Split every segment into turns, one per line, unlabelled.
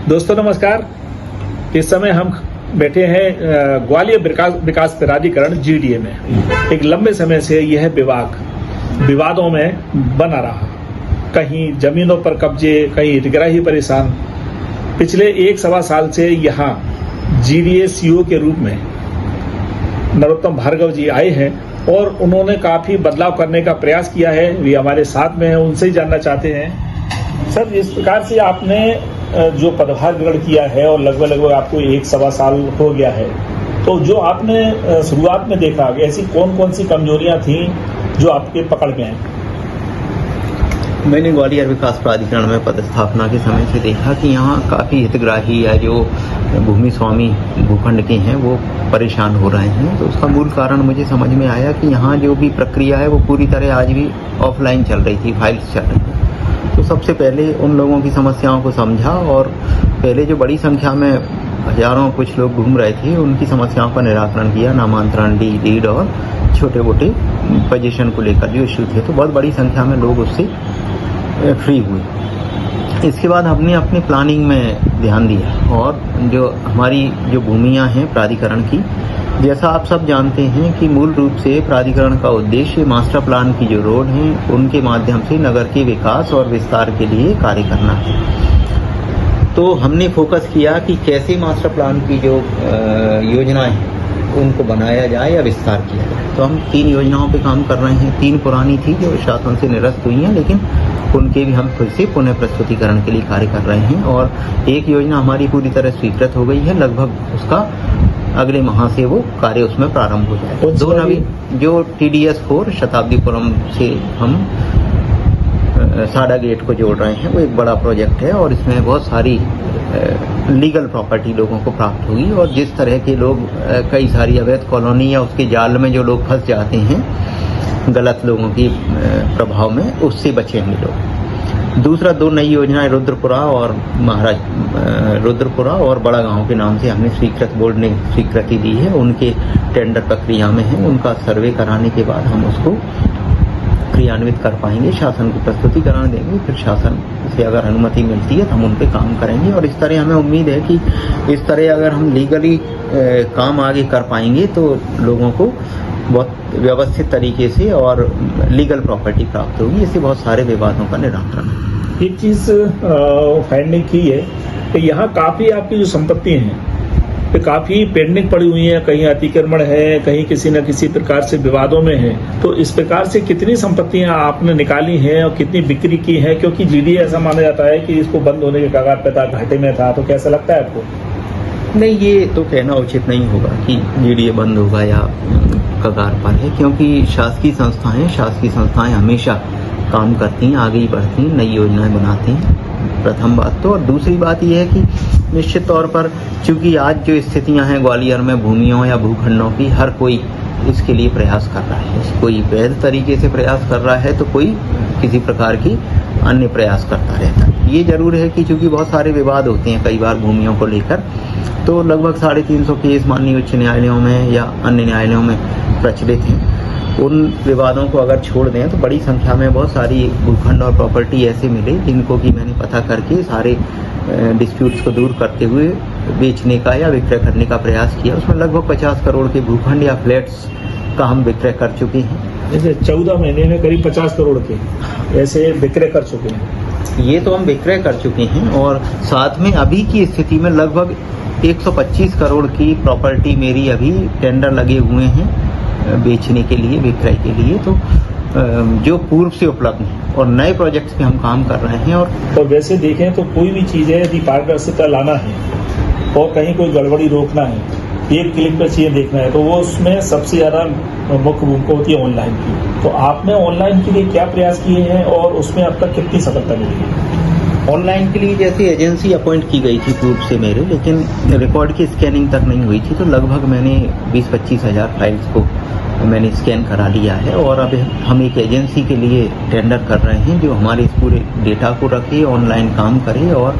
दोस्तों नमस्कार। इस समय हम बैठे हैं ग्वालियर विकास प्राधिकरण GDA में। एक लंबे समय से यह विभाग विवादों में बना रहा, कहीं जमीनों पर कब्जे, कहीं हितग्राही परेशान। पिछले 1-1.25 साल से यहाँ GDA CO के रूप में नरोत्तम भार्गव जी आए हैं और उन्होंने काफ़ी बदलाव करने का प्रयास किया है। वे हमारे साथ में हैं, उनसे ही जानना चाहते हैं। सर, इस प्रकार से आपने जो पदभार ग्रहण किया है और लगभग आपको 1-1.25 साल हो गया है, तो जो आपने शुरुआत में देखा, ऐसी कौन कौन सी कमजोरियां थी जो आपके पकड़ में आई?
मैंने ग्वालियर विकास प्राधिकरण में पदस्थापना के समय से देखा कि यहाँ काफ़ी हितग्राही या जो भूमि स्वामी भूखंड के हैं वो परेशान हो रहे हैं। तो उसका मूल कारण मुझे समझ में आया कि यहाँ जो भी प्रक्रिया है वो पूरी तरह आज भी ऑफलाइन चल रही थी, फाइल्स चल रही थी। तो सबसे पहले उन लोगों की समस्याओं को समझा और पहले जो बड़ी संख्या में हजारों कुछ लोग घूम रहे थे उनकी समस्याओं का निराकरण किया। नामांतरण, डीड और छोटे मोटे पोजीशन को लेकर जो इश्यू थे, तो बहुत बड़ी संख्या में लोग उससे फ्री हुए। इसके बाद हमने अपनी प्लानिंग में ध्यान दिया और जो हमारी जो भूमियां हैं प्राधिकरण की, जैसा आप सब जानते हैं कि मूल रूप से प्राधिकरण का उद्देश्य मास्टर प्लान की जो रोड हैं उनके माध्यम से नगर के विकास और विस्तार के लिए कार्य करना है। तो हमने फोकस किया कि कैसे मास्टर प्लान की जो योजनाएं हैं उनको बनाया जाए या विस्तार किया जाए। तो हम 3 योजनाओं पे काम कर रहे हैं। 3 पुरानी थी जो शासन से निरस्त हुई हैं, लेकिन उनके भी हम फिर से पुनः प्रस्तुतिकरण के लिए कार्य कर रहे हैं। और एक योजना हमारी पूरी तरह स्वीकृत हो गई है, लगभग उसका अगले माह से वो कार्य उसमें प्रारंभ हो जाएगा। 2 नवीन जो TDS 4 शताब्दीपुरम से हम साडा गेट को जोड़ रहे हैं, वो एक बड़ा प्रोजेक्ट है और इसमें बहुत सारी लीगल प्रॉपर्टी लोगों को प्राप्त होगी। और जिस तरह के लोग कई सारी अवैध कॉलोनी या उसके जाल में जो लोग फंस जाते हैं गलत लोगों की प्रभाव में, उससे बचेंगे लोग। दूसरा 2 नई योजनाएं रुद्रपुरा और बड़ा गांव के नाम से हमने स्वीकृत बोर्ड ने स्वीकृति दी है। उनके टेंडर प्रक्रिया में है, उनका सर्वे कराने के बाद हम उसको क्रियान्वित कर पाएंगे, शासन को प्रस्तुतिकरण देंगे, फिर शासन से अगर अनुमति मिलती है तो हम उन पे काम करेंगे। और इस तरह हमें उम्मीद है कि इस तरह अगर हम लीगली काम आगे कर पाएंगे तो लोगों को बहुत व्यवस्थित तरीके से और लीगल प्रॉपर्टी प्राप्त होगी। इससे बहुत सारे विवादों का निराकरण है।
एक चीज फाइंडिंग की है कि यहाँ काफी आपकी जो संपत्ति हैं तो काफी पेंडिंग पड़ी हुई है, कहीं अतिक्रमण है, कहीं किसी न किसी प्रकार से विवादों में है। तो इस प्रकार से कितनी संपत्तियां आपने निकाली हैं और कितनी बिक्री की है? क्योंकि GDA ऐसा माना जाता है कि इसको बंद होने के कगार पे था, घाटे में था। तो कैसा लगता है आपको?
नहीं, ये तो कहना उचित नहीं होगा कि GDA बंद होगा या कगार पर है, क्योंकि शासकीय संस्थाएं हमेशा काम करती हैं, आगे ही बढ़ती हैं, नई योजनाएं बनाती हैं, प्रथम बात तो। और दूसरी बात यह है कि निश्चित तौर पर चूंकि आज जो स्थितियां हैं ग्वालियर में भूमियों या भूखंडों की, हर कोई इसके लिए प्रयास कर रहा है। कोई वैध तरीके से प्रयास कर रहा है तो कोई किसी प्रकार की अन्य प्रयास करता रहता है। ये जरूर है कि चूंकि बहुत सारे विवाद होते हैं कई बार भूमियों को लेकर, तो लगभग 350 केस माननीय उच्च न्यायालयों में या अन्य न्यायालयों में प्रचलित हैं। उन विवादों को अगर छोड़ दें तो बड़ी संख्या में बहुत सारी भूखंड और प्रॉपर्टी ऐसे मिले जिनको कि मैंने पता करके सारे डिस्प्यूट्स को दूर करते हुए बेचने का या विक्रय करने का प्रयास किया। उसमें लगभग 50 करोड़ के भूखंड या फ्लैट्स का हम विक्रय कर चुके हैं।
जैसे 14 महीने में करीब 50 करोड़ के ऐसे विक्रय कर चुके हैं।
ये तो हम विक्रय कर चुके हैं और साथ में अभी की स्थिति में लगभग 125 करोड़ की प्रॉपर्टी मेरी अभी टेंडर लगे हुए हैं बेचने के लिए, विक्रय के लिए। तो जो पूर्व से उपलब्ध है और नए प्रोजेक्ट्स पे हम काम कर रहे हैं।
और वैसे देखें तो कोई भी चीज़ है, यदि पारदर्शिता लाना है और कहीं कोई गड़बड़ी रोकना है, एक क्लिक पर चीजें देखना है, तो वो उसमें सबसे ज्यादा मुख्य भूमिका होती है ऑनलाइन की। तो आपने ऑनलाइन के लिए क्या प्रयास किए हैं और उसमें अब तक कितनी सफलता मिली है?
ऑनलाइन के लिए जैसे एजेंसी अपॉइंट की गई थी पूर्व से मेरे, लेकिन रिकॉर्ड की स्कैनिंग तक नहीं हुई थी। तो लगभग मैंने 20-25 हज़ार फाइल्स को मैंने स्कैन करा लिया है और अब हम एक एजेंसी के लिए टेंडर कर रहे हैं जो हमारे इस पूरे डेटा को रखे, ऑनलाइन काम करे और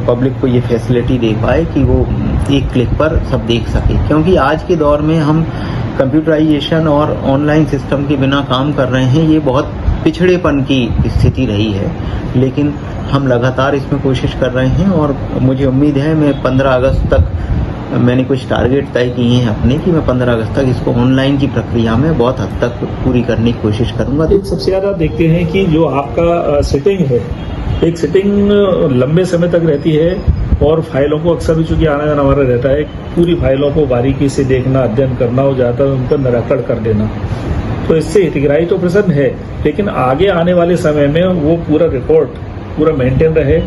पब्लिक को ये फैसिलिटी दे पाए कि वो एक क्लिक पर सब देख सके। क्योंकि आज के दौर में हम कंप्यूटराइजेशन और ऑनलाइन सिस्टम के बिना काम कर रहे हैं, ये बहुत पिछड़ेपन की स्थिति रही है, लेकिन हम लगातार इसमें कोशिश कर रहे हैं और मुझे उम्मीद है मैं 15 अगस्त तक मैंने कुछ टारगेट तय किए हैं अपने कि मैं 15 अगस्त तक इसको ऑनलाइन की प्रक्रिया में बहुत हद तक पूरी करने की कोशिश करूंगा।
एक सबसे ज़्यादा देखते हैं कि जो आपका सिटिंग है, एक सिटिंग लंबे समय तक रहती है और फाइलों को अक्सर भी चूंकि आना जाना हमारा रहता है, पूरी फाइलों को बारीकी से देखना, अध्ययन करना हो जाता है, उन पर निराकरण कर देना। तो इससे हितग्राही तो प्रसन्न है, लेकिन आगे आने वाले समय में वो पूरा रिकॉर्ड पूरा मेंटेन रहे,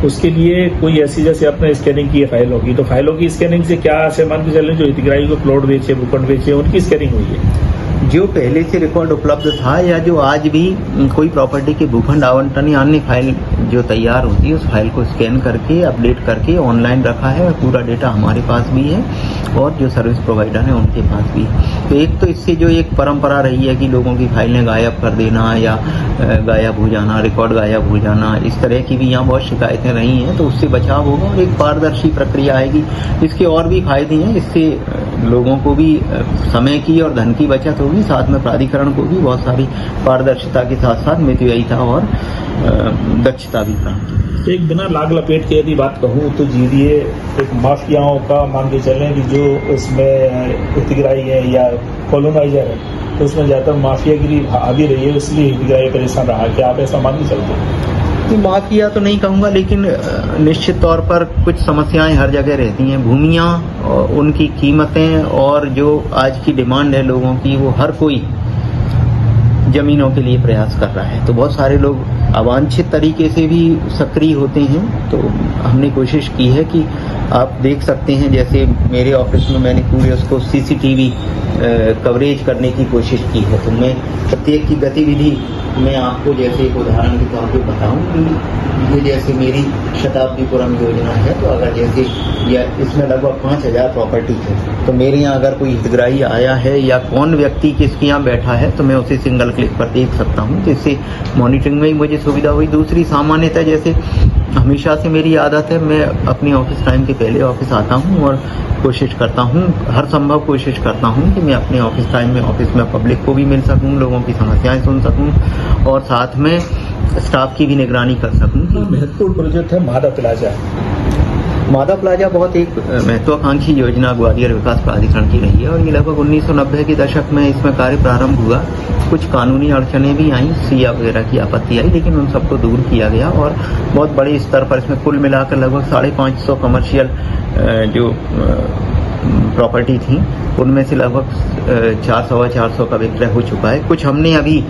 उसके लिए कोई ऐसी जैसे आपने स्कैनिंग की है फाइलों की, तो फाइलों की स्कैनिंग से क्या ऐसे मान के चलें जो हितग्राही को प्लॉट बेचे, भूखंड बेचे, उनकी स्कैनिंग हुई है?
जो पहले से रिकॉर्ड उपलब्ध था या जो आज भी कोई प्रॉपर्टी के भूखंड आवंटन या अन्य फाइल जो तैयार होती है उस फाइल को स्कैन करके अपडेट करके ऑनलाइन रखा है। पूरा डेटा हमारे पास भी है और जो सर्विस प्रोवाइडर है उनके पास भी। तो एक तो इससे जो एक परंपरा रही है कि लोगों की फाइलें गायब कर देना या गायब हो जाना, रिकॉर्ड गायब हो जाना, इस तरह की भी यहाँ बहुत शिकायतें रही हैं, तो उससे बचाव होगा और एक पारदर्शी प्रक्रिया आएगी। इसके और भी फायदे हैं, इससे लोगों को भी समय की और धन की बचत होगी, साथ में प्राधिकरण को भी बहुत सारी पारदर्शिता के साथ साथ मितव्ययिता और दक्षता भी प्राप्त।
एक बिना लाग लपेट के यदि बात कहूँ तो जीडीए एक माफियाओं का मान के चलें कि जो इसमें हितग्राही है या कॉलोनाइजर है, तो उसमें ज़्यादातर माफियागिरी हावी रही है, इसलिए हितग्राही परेशान रहा। क्या आप ऐसा मान के चलते हैं?
माफिया तो नहीं कहूँगा, लेकिन निश्चित तौर पर कुछ समस्याएं हर जगह रहती हैं। भूमियाँ, उनकी कीमतें और जो आज की डिमांड है लोगों की, वो हर कोई जमीनों के लिए प्रयास कर रहा है। तो बहुत सारे लोग अवांछित तरीके से भी सक्रिय होते हैं। तो हमने कोशिश की है कि आप देख सकते हैं, जैसे मेरे ऑफिस में मैंने पूरे उसको सीसीटीवी कवरेज करने की कोशिश की है। तो मैं प्रत्येक की गतिविधि मैं आपको जैसे एक उदाहरण के तौर पे बताऊं कि ये जैसे मेरी शताब्दीपुरम योजना है, तो अगर जैसे या इसमें लगभग 5000 प्रॉपर्टी है, तो मेरे यहाँ अगर कोई हितग्राही आया है या कौन व्यक्ति किसके यहाँ बैठा है, तो मैं उसे सिंगल क्लिक पर देख सकता हूँ। तो इससे मॉनिटरिंग में ही मुझे सुविधा हुई। दूसरी सामान्यतः जैसे हमेशा से मेरी आदत है, मैं अपने ऑफिस टाइम के पहले ऑफिस आता हूँ और कोशिश करता हूँ, हर संभव कोशिश करता हूँ कि मैं अपने ऑफिस टाइम में ऑफिस में पब्लिक को भी मिल सकूँ, लोगों की समस्याएं सुन सकूँ और साथ में स्टाफ की भी निगरानी कर सकूँ।
महत्वपूर्ण प्रोजेक्ट है मादा प्लाजा।
मादा प्लाजा बहुत एक महत्वाकांक्षी योजना ग्वालियर विकास प्राधिकरण की रही है और ये लगभग 1990 के दशक में इसमें कार्य प्रारंभ हुआ। कुछ कानूनी अड़चनें भी आई, सिया वगैरह की आपत्ति आई, लेकिन उन सबको दूर किया गया और बहुत बड़े स्तर पर इसमें कुल मिलाकर लगभग 550 कमर्शियल जो प्रॉपर्टी थी, उनमें से लगभग 400 का विक्रय हो चुका है। कुछ हमने अभी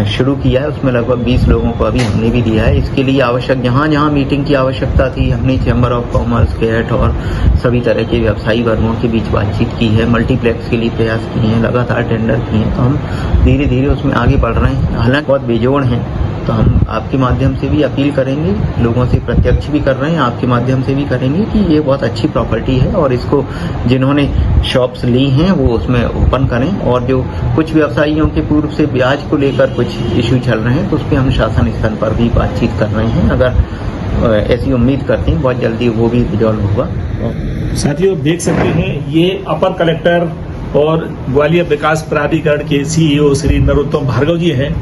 शुरू किया है, उसमें लगभग 20 लोगों को अभी हमने भी दिया है। इसके लिए आवश्यक जहाँ जहाँ मीटिंग की आवश्यकता थी, हमने चैम्बर ऑफ कॉमर्स, गेट और सभी तरह के व्यवसायी वर्गों के बीच बातचीत की है। मल्टीप्लेक्स के लिए प्रयास किए हैं, लगातार टेंडर किए हैं। तो हम धीरे धीरे उसमें आगे बढ़ रहे हैं। हालांकि बहुत बेजोड़ हैं, तो हम आपके माध्यम से भी अपील करेंगे, लोगों से प्रत्यक्ष भी कर रहे हैं, आपके माध्यम से भी करेंगे कि ये बहुत अच्छी प्रॉपर्टी है और इसको जिन्होंने शॉप्स ली हैं वो उसमें ओपन करें। और जो कुछ व्यवसायियों के पूर्व से ब्याज को लेकर कुछ इश्यू चल रहे हैं, तो उस पर हम शासन स्तर पर भी बातचीत कर रहे हैं। अगर ऐसी उम्मीद करते हैं बहुत जल्दी वो भी रिजॉल्व होगा।
साथियों, देख सकते हैं ये अपर कलेक्टर और ग्वालियर विकास प्राधिकरण के CEO श्री नरोत्तम भार्गव जी हैं।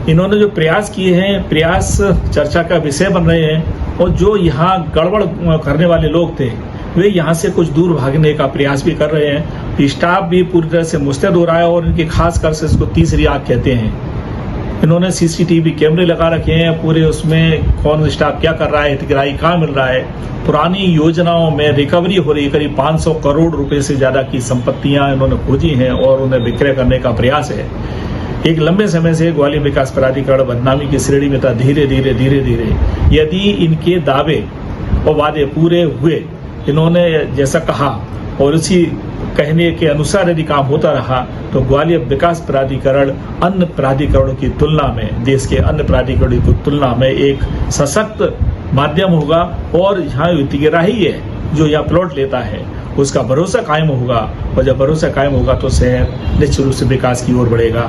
इन्होंने जो प्रयास किए हैं, प्रयास चर्चा का विषय बन रहे हैं और जो यहाँ गड़बड़ करने वाले लोग थे वे यहाँ से कुछ दूर भागने का प्रयास भी कर रहे हैं। स्टाफ भी पूरी तरह से मुस्तैद हो रहा है और इनकी खास कर से इसको तीसरी आंख कहते हैं। इन्होंने CCTV कैमरे लगा रखे हैं पूरे, उसमें कौन स्टाफ क्या कर रहा है, हितग्राही कहाँ मिल रहा है। पुरानी योजनाओं में रिकवरी हो रही है, करीब 500 करोड़ रुपए से ज्यादा की संपत्तियां इन्होंने खोजी हैं और उन्हें विक्रय करने का प्रयास है। एक लंबे समय से ग्वालियर विकास प्राधिकरण बदनामी की श्रेणी में था। धीरे धीरे यदि इनके दावे और वादे पूरे हुए, इन्होंने जैसा कहा और उसी कहने के अनुसार यदि काम होता रहा, तो ग्वालियर विकास प्राधिकरण अन्य प्राधिकरणों की तुलना में, देश के अन्य प्राधिकरणों की तुलना में एक सशक्त माध्यम होगा और यहाँ हितग्राही है जो यहाँ प्लॉट लेता है उसका भरोसा कायम होगा और जब भरोसा कायम होगा तो शहर निश्चित रूप से विकास की ओर बढ़ेगा।